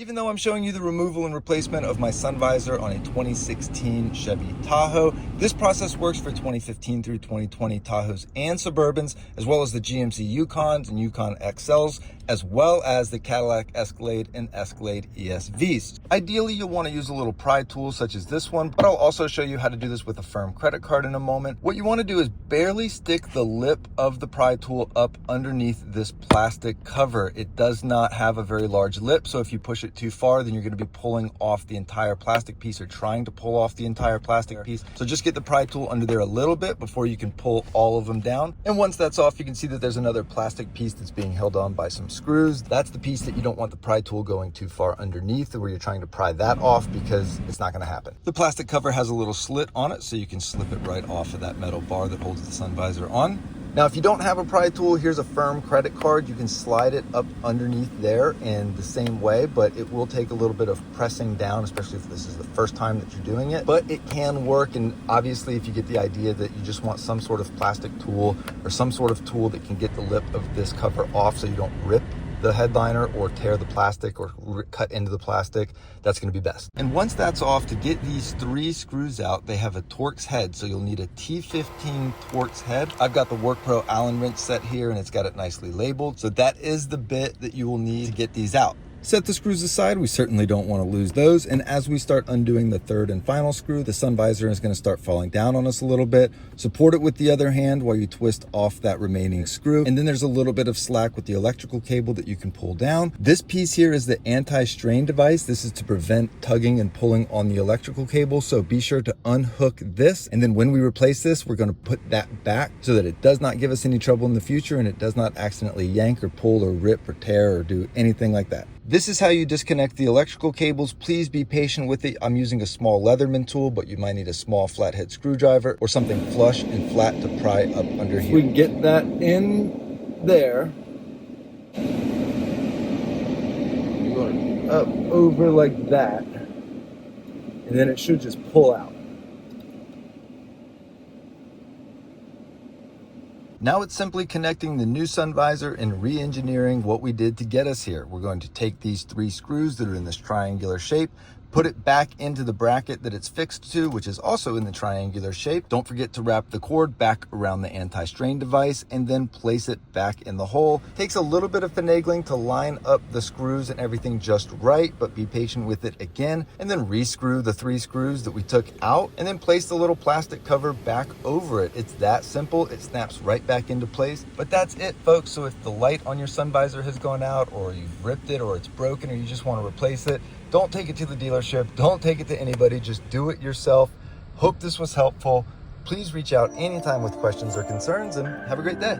Even though I'm showing you the removal and replacement of my sun visor on a 2016 Chevy Tahoe, this process works for 2015 through 2020 Tahoes and Suburbans, as well as the GMC Yukons and Yukon XLs, as well as the Cadillac Escalade and Escalade ESVs. Ideally, you'll want to use a little pry tool such as this one, but I'll also show you how to do this with a firm credit card in a moment. What you want to do is barely stick the lip of the pry tool up underneath this plastic cover. It does not have a very large lip, so if you push it too far, then you're going to be pulling off the entire plastic piece or trying to pull off the entire plastic piece. So just get the pry tool under there a little bit before you can pull all of them down. And once that's off, you can see that there's another plastic piece that's being held on by some screws. That's the piece that you don't want the pry tool going too far underneath, where you're trying to pry that off, because it's not going to happen. The plastic cover has a little slit on it, so you can slip it right off of that metal bar that holds the sun visor on. Now, if you don't have a pry tool, here's a firm credit card. You can slide it up underneath there in the same way, but it will take a little bit of pressing down, especially if this is the first time that you're doing it. But it can work, and obviously if you get the idea that you just want some sort of plastic tool or some sort of tool that can get the lip of this cover off so you don't rip the headliner or tear the plastic or cut into the plastic, that's going to be best. And once that's off, to get these 3 screws out, they have a Torx head, so you'll need a T15 Torx head. I've got the WorkPro Allen wrench set here, and it's got it nicely labeled, so that is the bit that you will need to get these out. Set the screws aside, we certainly don't want to lose those, and as we start undoing the third and final screw, the sun visor is going to start falling down on us a little bit. Support it with the other hand while you twist off that remaining screw, and then there's a little bit of slack with the electrical cable that you can pull down. This piece here is the anti-strain device. This is to prevent tugging and pulling on the electrical cable, so be sure to unhook this, and then when we replace this, we're going to put that back so that it does not give us any trouble in the future and it does not accidentally yank or pull or rip or tear or do anything like that. This is how you disconnect the electrical cables. Please be patient with it. I'm using a small Leatherman tool, but you might need a small flathead screwdriver or something flush and flat to pry up under here. We can get that in there. You're going up over like that, and then it should just pull out. Now it's simply connecting the new sun visor and re-engineering what we did to get us here. We're going to take these 3 screws that are in this triangular shape, put it back into the bracket that it's fixed to, which is also in the triangular shape. Don't forget to wrap the cord back around the anti-strain device and then place it back in the hole. Takes a little bit of finagling to line up the screws and everything just right, but be patient with it again, and then re-screw the 3 screws that we took out and then place the little plastic cover back over it. It's that simple. It snaps right back into place. But that's it, folks. So if the light on your sun visor has gone out, or you've ripped it, or it's broken, or you just want to replace it, don't take it to the dealership. Don't take it to anybody. Just do it yourself. Hope this was helpful. Please reach out anytime with questions or concerns, and have a great day.